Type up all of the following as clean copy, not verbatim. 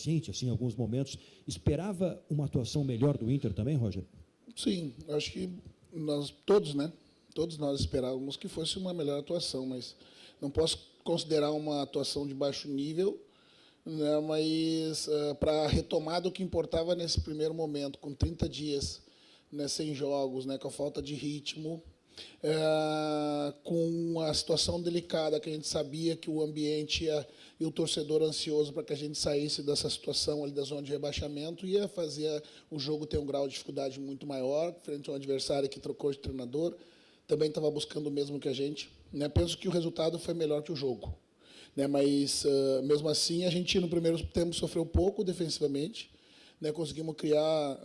Gente, assim, em alguns momentos. Esperava uma atuação melhor do Inter também, Roger? Sim, acho que nós todos, né? Todos nós esperávamos que fosse uma melhor atuação, mas não posso considerar uma atuação de baixo nível, né? Mas para a retomada, o que importava nesse primeiro momento, com 30 dias, né, sem jogos, né, com a falta de ritmo, com a situação delicada que a gente sabia que o ambiente e o torcedor ansioso para que a gente saísse dessa situação ali da zona de rebaixamento, ia fazer o jogo ter um grau de dificuldade muito maior frente a um adversário que trocou de treinador, também estava buscando o mesmo que a gente, né? Penso que o resultado foi melhor que o jogo, né? Mas mesmo assim a gente no primeiro tempo sofreu pouco defensivamente, né, conseguimos criar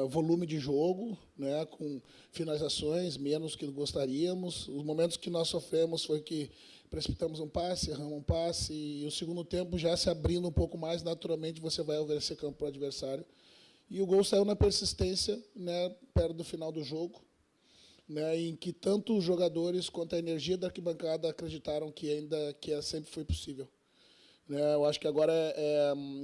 volume de jogo, né, com finalizações menos que gostaríamos. Os momentos que nós sofremos foi que precipitamos um passe, erramos um passe, e o segundo tempo já se abrindo um pouco mais, naturalmente você vai oferecer campo para o adversário. E o gol saiu na persistência, né, perto do final do jogo, né, em que tanto os jogadores quanto a energia da arquibancada acreditaram que sempre foi possível. Eu acho que agora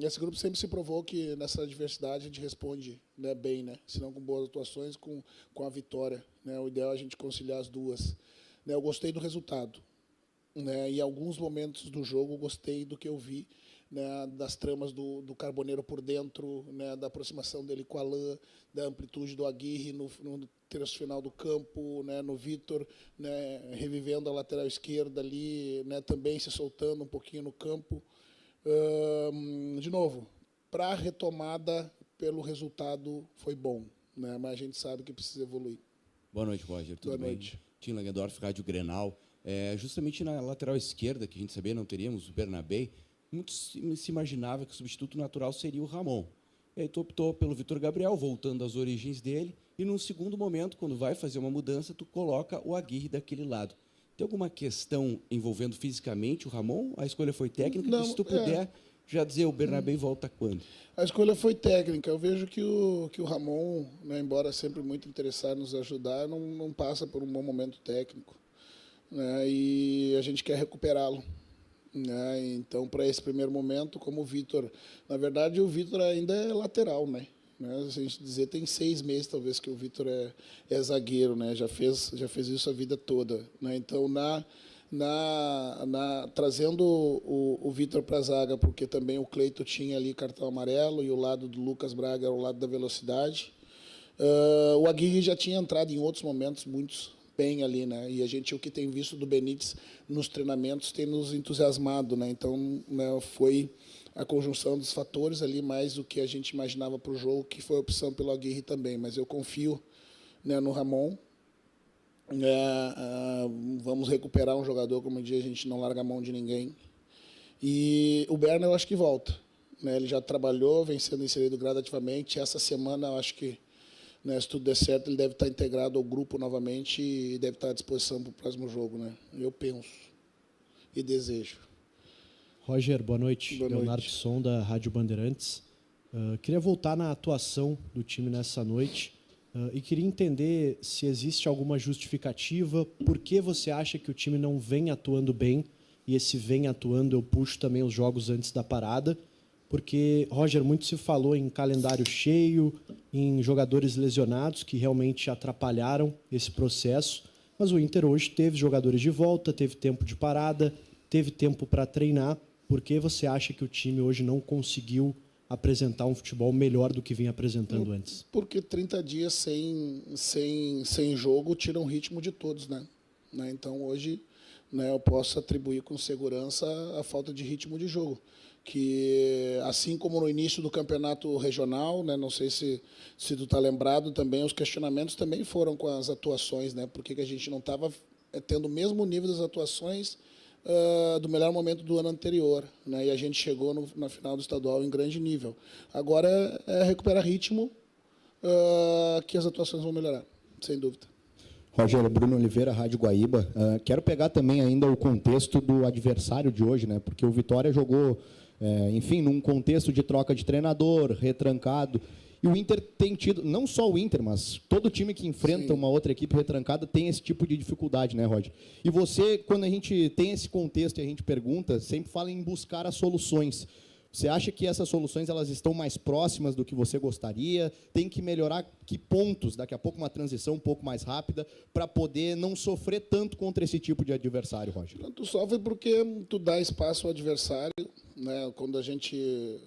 esse grupo sempre se provou que nessa adversidade a gente responde, né, bem, né, se não com boas atuações, com a vitória, né. O ideal é a gente conciliar as duas, né. Eu gostei do resultado, né, em alguns momentos do jogo eu gostei do que eu vi, né, das tramas do Carboneiro por dentro, né, da aproximação dele com o Alain, da amplitude do Aguirre no terço final do campo, né, no Vitor, né, revivendo a lateral esquerda ali, né, também se soltando um pouquinho no campo. De novo, para a retomada, pelo resultado, foi bom, né, mas a gente sabe que precisa evoluir. Boa noite, Roger. Tudo Boa bem? noite. Tim Langendorf, Rádio Grenal. Justamente na lateral esquerda, que a gente sabia não teríamos o Bernabé, muito se imaginava que o substituto natural seria o Ramon. E aí tu optou pelo Vitor Gabriel, voltando às origens dele, e num segundo momento, quando vai fazer uma mudança, tu coloca o Aguirre daquele lado. Tem alguma questão envolvendo fisicamente o Ramon? A escolha foi técnica? Não, se tu puder já dizer o Bernabé volta quando? A escolha foi técnica. Eu vejo que o Ramon, né, embora sempre muito interessado em nos ajudar, não passa por um bom momento técnico, né, e a gente quer recuperá-lo, né. Então, para esse primeiro momento, como o Vitor... Na verdade, o Vitor ainda é lateral, né? Se a gente dizer, tem 6 meses, talvez, que o Vitor é zagueiro, né? Já fez isso a vida toda, né? Então, trazendo o Vitor para a zaga, porque também o Cleito tinha ali cartão amarelo e o lado do Lucas Braga era o lado da velocidade. O Aguirre já tinha entrado em outros momentos, muitos bem ali, né? E a gente, o que tem visto do Benítez nos treinamentos, tem nos entusiasmado, né? Então, né, foi a conjunção dos fatores ali, mais do que a gente imaginava para o jogo, que foi a opção pelo Aguirre também. Mas eu confio, né, no Ramon. Vamos recuperar um jogador, como eu disse, a gente não larga a mão de ninguém. E o Berna, eu acho que volta, né? Ele já trabalhou, vem sendo inserido gradativamente. Essa semana, eu acho que, né, se tudo der certo, ele deve estar integrado ao grupo novamente e deve estar à disposição para o próximo jogo, né? Eu penso e desejo. Roger, boa noite. Boa Leonardo noite. Son, da Rádio Bandeirantes. Queria voltar na atuação do time nessa noite e queria entender se existe alguma justificativa, por que você acha que o time não vem atuando bem, e esse vem atuando eu puxo também os jogos antes da parada, porque, Roger, muito se falou em calendário cheio, em jogadores lesionados que realmente atrapalharam esse processo, mas o Inter hoje teve jogadores de volta, teve tempo de parada, teve tempo para treinar. Por que você acha que o time hoje não conseguiu apresentar um futebol melhor do que vinha apresentando antes? Porque 30 dias sem jogo tiram o ritmo de todos, né? Então, hoje, né, eu posso atribuir com segurança a falta de ritmo de jogo. Que, assim como no início do campeonato regional, né, não sei se tu está lembrado também, os questionamentos também foram com as atuações, né? Por que a gente não estava tendo o mesmo nível das atuações do melhor momento do ano anterior, né? E a gente chegou na final do estadual em grande nível. Agora é recuperar ritmo, que as atuações vão melhorar, sem dúvida. Roger, Bruno Oliveira, Rádio Guaíba. Quero pegar também ainda o contexto do adversário de hoje, né? Porque o Vitória jogou, enfim, num contexto de troca de treinador, retrancado. E o Inter tem tido, não só o Inter, mas todo time que enfrenta uma outra equipe retrancada tem esse tipo de dificuldade, né, Roger? E você, quando a gente tem esse contexto e a gente pergunta, sempre fala em buscar as soluções. Você acha que essas soluções elas estão mais próximas do que você gostaria? Tem que melhorar que pontos, daqui a pouco uma transição um pouco mais rápida, para poder não sofrer tanto contra esse tipo de adversário, Roger? Tu sofre porque tu dá espaço ao adversário, né? Quando a gente,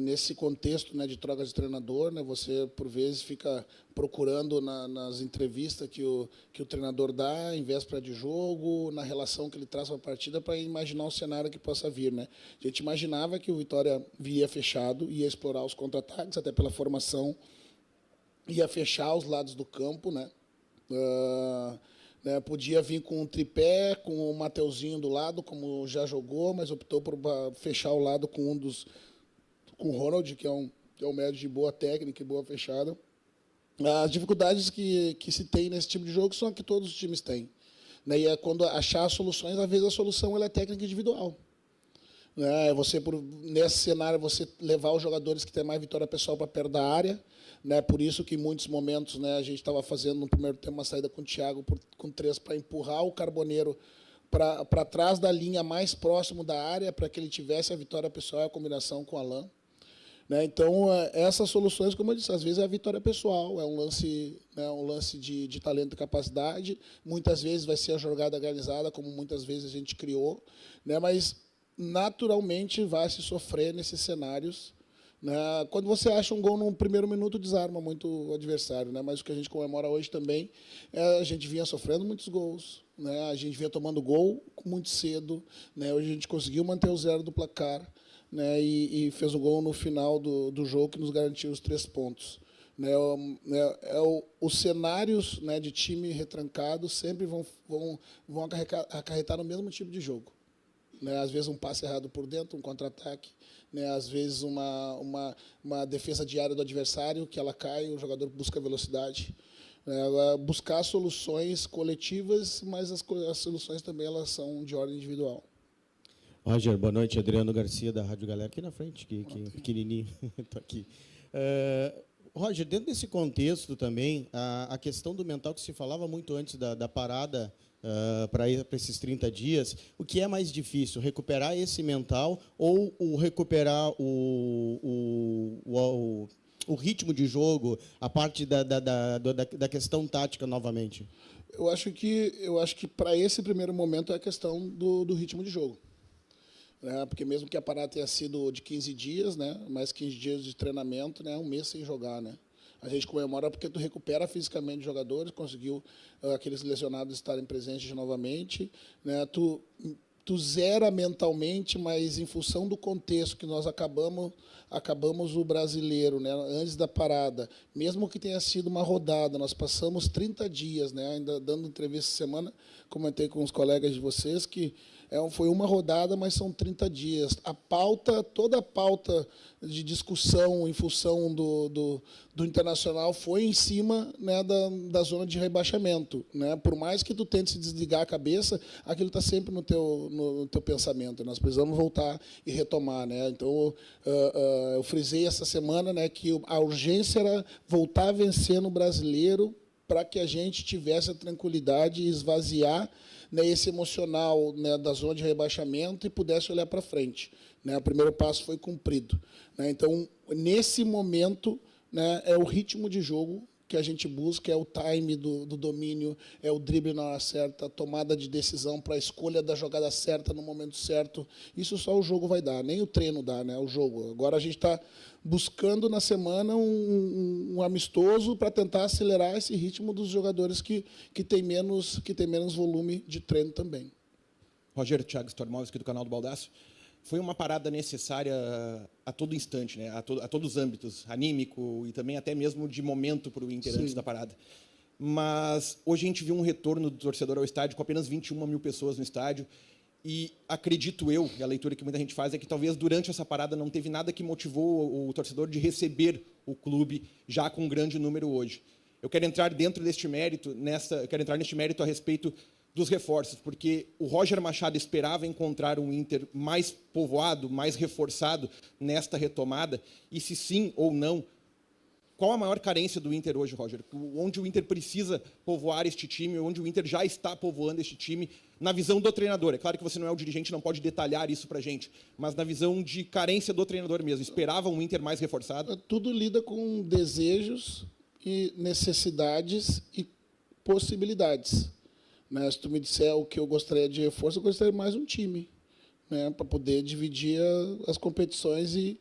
nesse contexto, né, de troca de treinador, né, você, por vezes, fica procurando nas entrevistas que o treinador dá, em véspera de jogo, na relação que ele traz para a partida, para imaginar um cenário que possa vir. Né? A gente imaginava que o Vitória viria fechado, ia explorar os contra-ataques, até pela formação, ia fechar os lados do campo, né? Podia vir com um tripé, com o Mateuzinho do lado, como já jogou, mas optou por fechar o lado com com o Ronald, que é um médio de boa técnica e boa fechada. As dificuldades que se tem nesse tipo de jogo são as que todos os times têm. Né? E quando achar as soluções, às vezes a solução ela é técnica individual. Né? Nesse cenário, você levar os jogadores que têm mais vitória pessoal para perto da área. Né? Por isso que em muitos momentos, né, a gente estava fazendo no primeiro tempo uma saída com o Thiago com 3 para empurrar o Carboneiro para trás da linha mais próximo da área, para que ele tivesse a vitória pessoal e a combinação com o Alain. Né? Então, essas soluções, como eu disse, às vezes é a vitória pessoal, é um lance de talento e capacidade, muitas vezes vai ser a jogada organizada, como muitas vezes a gente criou, né? Mas, naturalmente, vai se sofrer nesses cenários. Né? Quando você acha um gol no primeiro minuto, desarma muito o adversário. Né? Mas o que a gente comemora hoje também, a gente vinha sofrendo muitos gols, né? A gente vinha tomando gol muito cedo, né? Hoje a gente conseguiu manter o 0 do placar, né, e fez o gol no final do jogo que nos garantiu os 3 pontos. Né, os cenários, né, de time retrancado sempre vão acarretar no mesmo tipo de jogo. Né, às vezes um passe errado por dentro, um contra-ataque, né, às vezes uma defesa diária do adversário, que ela cai, o jogador busca velocidade. Buscar soluções coletivas, mas as soluções também elas são de ordem individual. Roger, boa noite. Adriano Garcia, da Rádio Galera, aqui na frente, que pequenininho, estou aqui. Roger, dentro desse contexto também, a questão do mental que se falava muito antes da parada para esses 30 dias, o que é mais difícil, recuperar esse mental ou recuperar o ritmo de jogo, a parte da questão tática novamente? Eu acho que para esse primeiro momento é a questão do ritmo de jogo. Porque mesmo que a parada tenha sido de 15 dias, né, mais 15 dias de treinamento, né, um mês sem jogar. Né? A gente comemora porque tu recupera fisicamente os jogadores, conseguiu aqueles lesionados estarem presentes novamente. Né? Tu zera mentalmente, mas em função do contexto que nós acabamos o brasileiro, né, antes da parada, mesmo que tenha sido uma rodada, nós passamos 30 dias, né, ainda dando entrevista essa semana, comentei com os colegas de vocês que foi uma rodada, mas são 30 dias. Toda a pauta de discussão em função do Internacional foi em cima, né, da zona de rebaixamento. Né? Por mais que tu tente se desligar a cabeça, aquilo está sempre no teu pensamento. Nós precisamos voltar e retomar. Né? Então, eu frisei essa semana, né, que a urgência era voltar a vencer no brasileiro para que a gente tivesse a tranquilidade e esvaziar, né, esse emocional, né, da zona de rebaixamento e pudesse olhar para frente. Né? O primeiro passo foi cumprido. Né? Então, nesse momento, né, é o ritmo de jogo que a gente busca, é o time do domínio, é o drible na hora certa, a tomada de decisão para a escolha da jogada certa no momento certo. Isso só o jogo vai dar, nem o treino dá, né? O jogo. Agora a gente está buscando na semana um amistoso para tentar acelerar esse ritmo dos jogadores que tem menos volume de treino também. Roger, Thiago Stormovski, do canal do Baldaço. Foi uma parada necessária a todo instante, né? A todos os âmbitos, anímico e também até mesmo de momento para o Inter antes da parada. Mas hoje a gente viu um retorno do torcedor ao estádio com apenas 21 mil pessoas no estádio. E acredito eu, e a leitura que muita gente faz, é que talvez durante essa parada não teve nada que motivou o torcedor de receber o clube já com um grande número hoje. Eu quero entrar dentro deste mérito, neste mérito a respeito dos reforços, porque o Roger Machado esperava encontrar um Inter mais povoado, mais reforçado nesta retomada, e se sim ou não, Qual a maior carência do Inter hoje, Roger? Onde o Inter precisa povoar este time, onde o Inter já está povoando este time, na visão do treinador? É claro que você não é o dirigente, não pode detalhar isso para a gente, mas na visão de carência do treinador mesmo. Esperava um Inter mais reforçado? Tudo lida com desejos e necessidades e possibilidades. Né? Se tu me disser o que eu gostaria de reforço, eu gostaria mais um time, né? Para poder dividir as competições e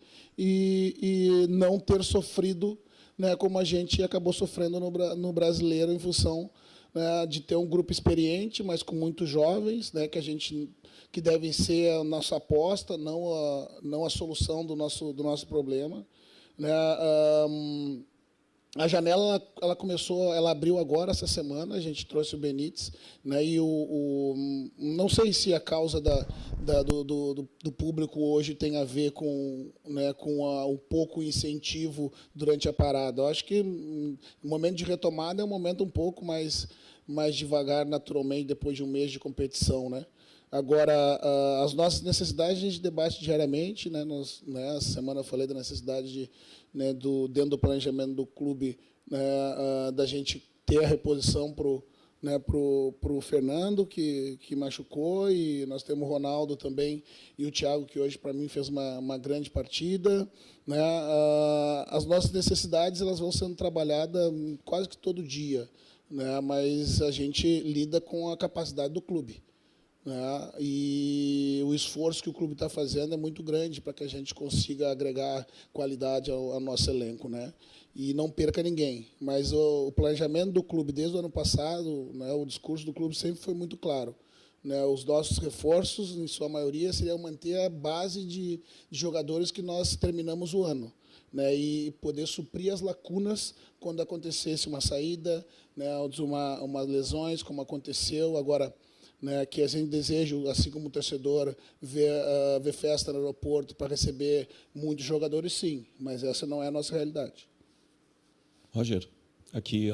não ter sofrido, né, como a gente acabou sofrendo no Brasileiro, em função, né, de ter um grupo experiente, mas com muitos jovens, né, que devem ser a nossa aposta, não a solução do nosso problema. Né? A janela ela começou, ela abriu agora essa semana. A gente trouxe o Benítez, né, e não sei se a causa do público hoje tem a ver com, né, com o pouco incentivo durante a parada. Eu acho que o momento de retomada é um momento um pouco mais devagar, naturalmente, depois de um mês de competição, né? Agora, as nossas necessidades a gente debate diariamente, né? Essa semana eu falei da necessidade né, dentro do planejamento do clube, né, da gente ter a reposição pro Fernando, que machucou, e nós temos o Ronaldo também, e o Thiago, que hoje, para mim, fez uma grande partida. Né? As nossas necessidades elas vão sendo trabalhadas quase que todo dia, né? Mas a gente lida com a capacidade do clube. Né? E o esforço que o clube está fazendo é muito grande para que a gente consiga agregar qualidade ao nosso elenco, né? E não perca ninguém. Mas o planejamento do clube desde o ano passado, né, o discurso do clube sempre foi muito claro. Né? Os nossos reforços, em sua maioria, seriam manter a base de jogadores que nós terminamos o ano. Né, e poder suprir as lacunas quando acontecesse uma saída, né, umas lesões, como aconteceu agora. Né, que a gente deseja, assim como o torcedor, ver festa no aeroporto para receber muitos jogadores, sim, mas essa não é a nossa realidade. Roger, aqui